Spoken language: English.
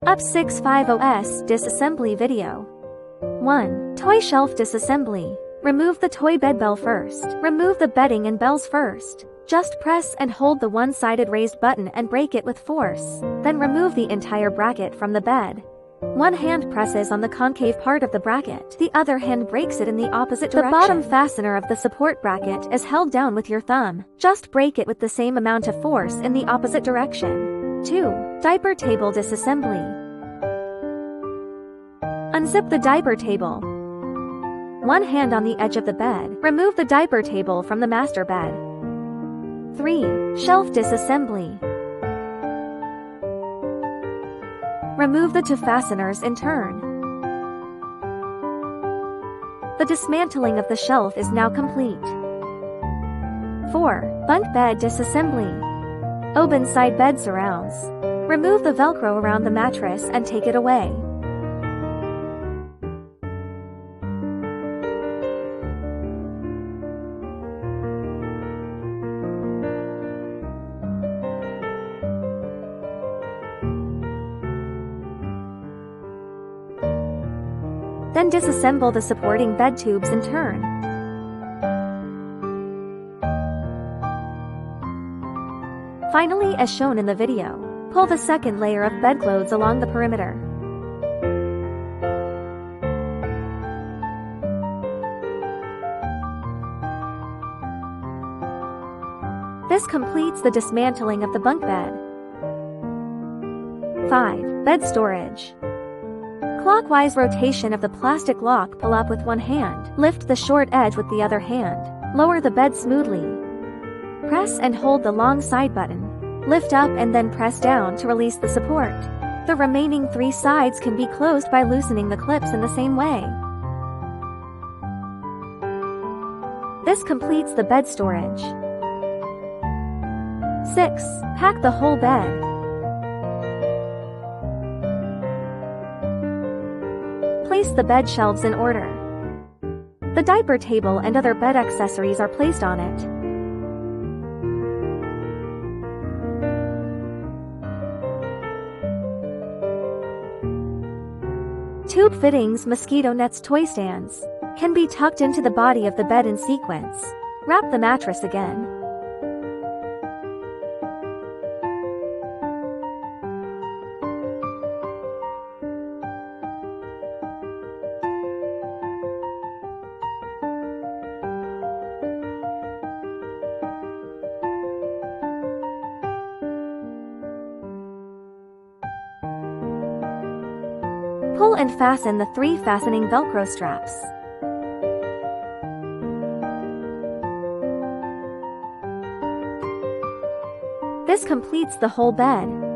UP650S disassembly video. 1. Toy shelf disassembly. Remove the toy bed bell first. Remove the bedding and bells first. Just press and hold the one-sided raised button and break it with force. Then remove the entire bracket from the bed. One hand presses on the concave part of the bracket. The other hand breaks it in the opposite direction. The bottom fastener of the support bracket is held down with your thumb. Just break it with the same amount of force in the opposite direction. 2. Diaper table disassembly. Unzip the diaper table. One hand on the edge of the bed. Remove the diaper table from the master bed. 3. Shelf disassembly. Remove the two fasteners in turn. The dismantling of the shelf is now complete. 4. Bunk bed disassembly. Open side bed surrounds. Remove the Velcro around the mattress and take it away. Then disassemble the supporting bed tubes in turn. Finally, as shown in the video, pull the second layer of bedclothes along the perimeter. This completes the dismantling of the bunk bed. 5. Bed storage. Clockwise rotation of the plastic lock. Pull up with one hand. Lift the short edge with the other hand. Lower the bed smoothly. Press and hold the long side button. Lift up and then press down to release the support. The remaining 3 sides can be closed by loosening the clips in the same way. This completes the bed storage. 6. Pack the whole bed. Place the bed shelves in order. The diaper table and other bed accessories are placed on it. Tube fittings, mosquito nets, toy stands can be tucked into the body of the bed in sequence. Wrap the mattress again. Pull and fasten the 3 fastening Velcro straps. This completes the whole bed.